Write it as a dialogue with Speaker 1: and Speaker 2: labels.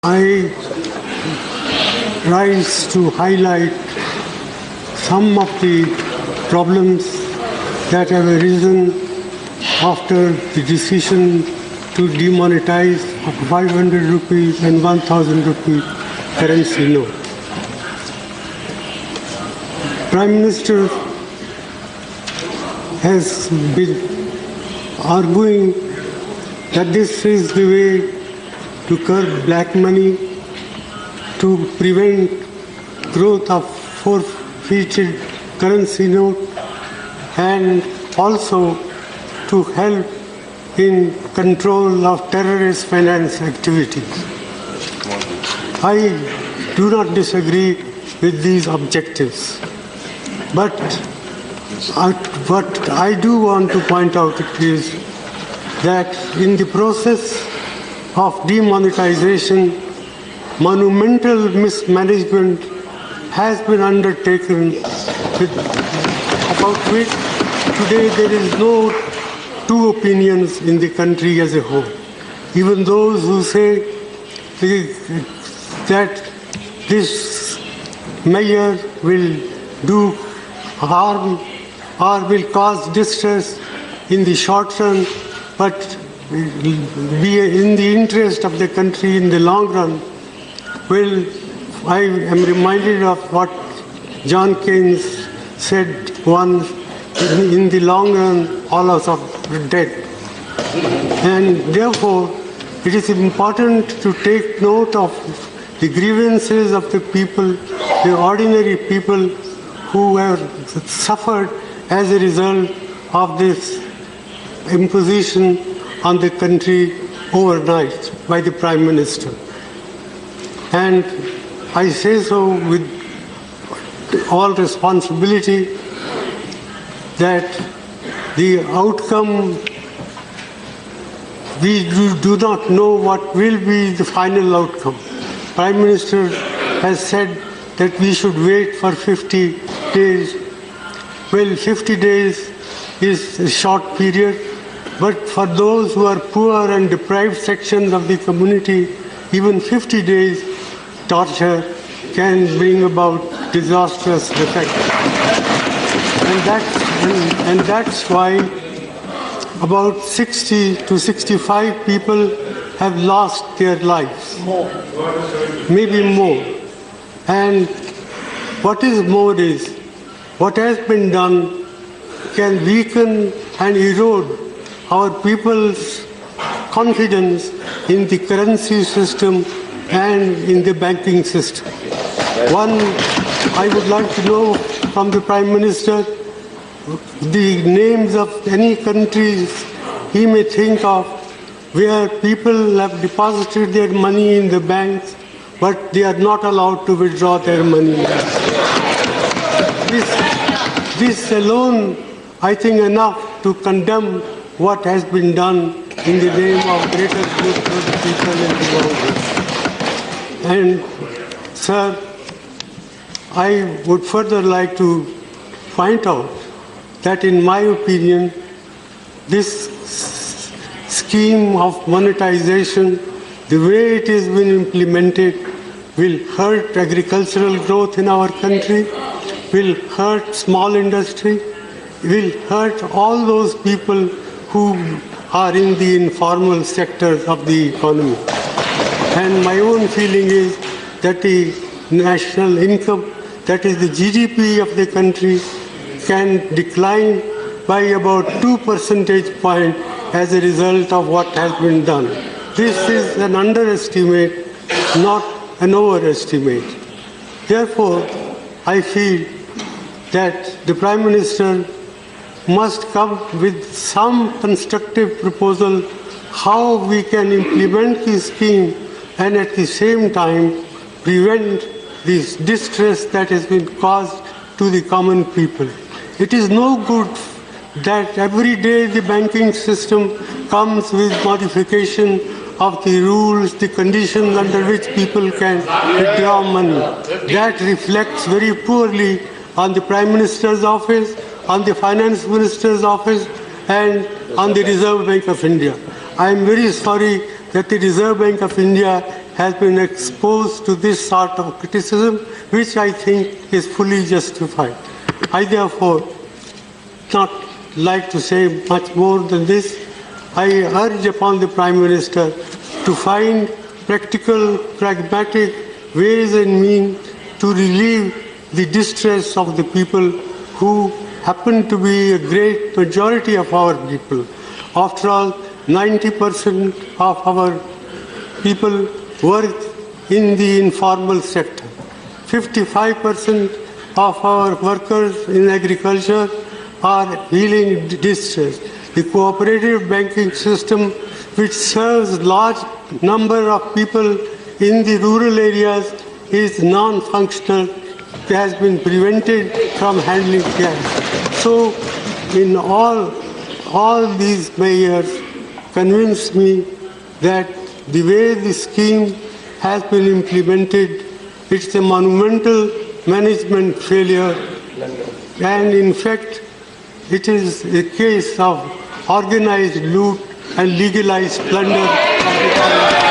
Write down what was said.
Speaker 1: I rise to highlight some of the problems that have arisen after the decision to demonetize 500 rupees and 1000 rupee currency note. Prime Minister has been arguing that this is the way to curb black money, to prevent growth of forfeited currency note, and also to help in control of terrorist finance activities. I do not disagree with these objectives, but what I do want to point out is that in the process of demonetization, monumental mismanagement has been undertaken, about which today there is no two opinions in the country as a whole. Even those who say that this measure will do harm or will cause distress in the short run, but be in the interest of the country in the long run. Well, I am reminded of what John Keynes said once, in the long run, all of us are dead. And therefore, it is important to take note of the grievances of the people, the ordinary people who have suffered as a result of this imposition on the country overnight by the Prime Minister. And I say so with all responsibility that the outcome, we do not know what will be the final outcome. Prime Minister has said that we should wait for 50 days. Well, 50 days is a short period, but for those who are poor and deprived sections of the community, even 50 days torture can bring about disastrous effects. And that's why about 60 to 65 people have lost their lives. Maybe more. And what is more is, what has been done can weaken and erode our people's confidence in the currency system and in the banking system. One, I would like to know from the Prime Minister the names of any countries he may think of where people have deposited their money in the banks, but they are not allowed to withdraw their money. This alone, I think, enough to condemn what has been done in the name of greater good for the people in the world. And, sir, I would further like to point out that, in my opinion, this scheme of monetization, the way it has been implemented, will hurt agricultural growth in our country, will hurt small industry, will hurt all those people who are in the informal sectors of the economy. And my own feeling is that the national income, that is the GDP of the country, can decline by about 2 percentage points as a result of what has been done. This is an underestimate, not an overestimate. Therefore, I feel that the Prime Minister must come with some constructive proposal how we can implement this scheme and at the same time prevent this distress that has been caused to the common people. It is no good that every day the banking system comes with modification of the rules, the conditions under which people can withdraw money. That reflects very poorly on the Prime Minister's office, on the Finance Minister's office, and on the Reserve Bank of India. I am very sorry that the Reserve Bank of India has been exposed to this sort of criticism, which I think is fully justified. I therefore not like to say much more than this. I urge upon the Prime Minister to find practical, pragmatic ways and means to relieve the distress of the people who happen to be a great majority of our people. After all, 90% of our people work in the informal sector. 55% of our workers in agriculture are feeling distress. The cooperative banking system, which serves large number of people in the rural areas, is non-functional, has been prevented from handling cash. So, in all these measures convince me that the way the scheme has been implemented, it's a monumental management failure, and in fact, it is a case of organized loot and legalized plunder of the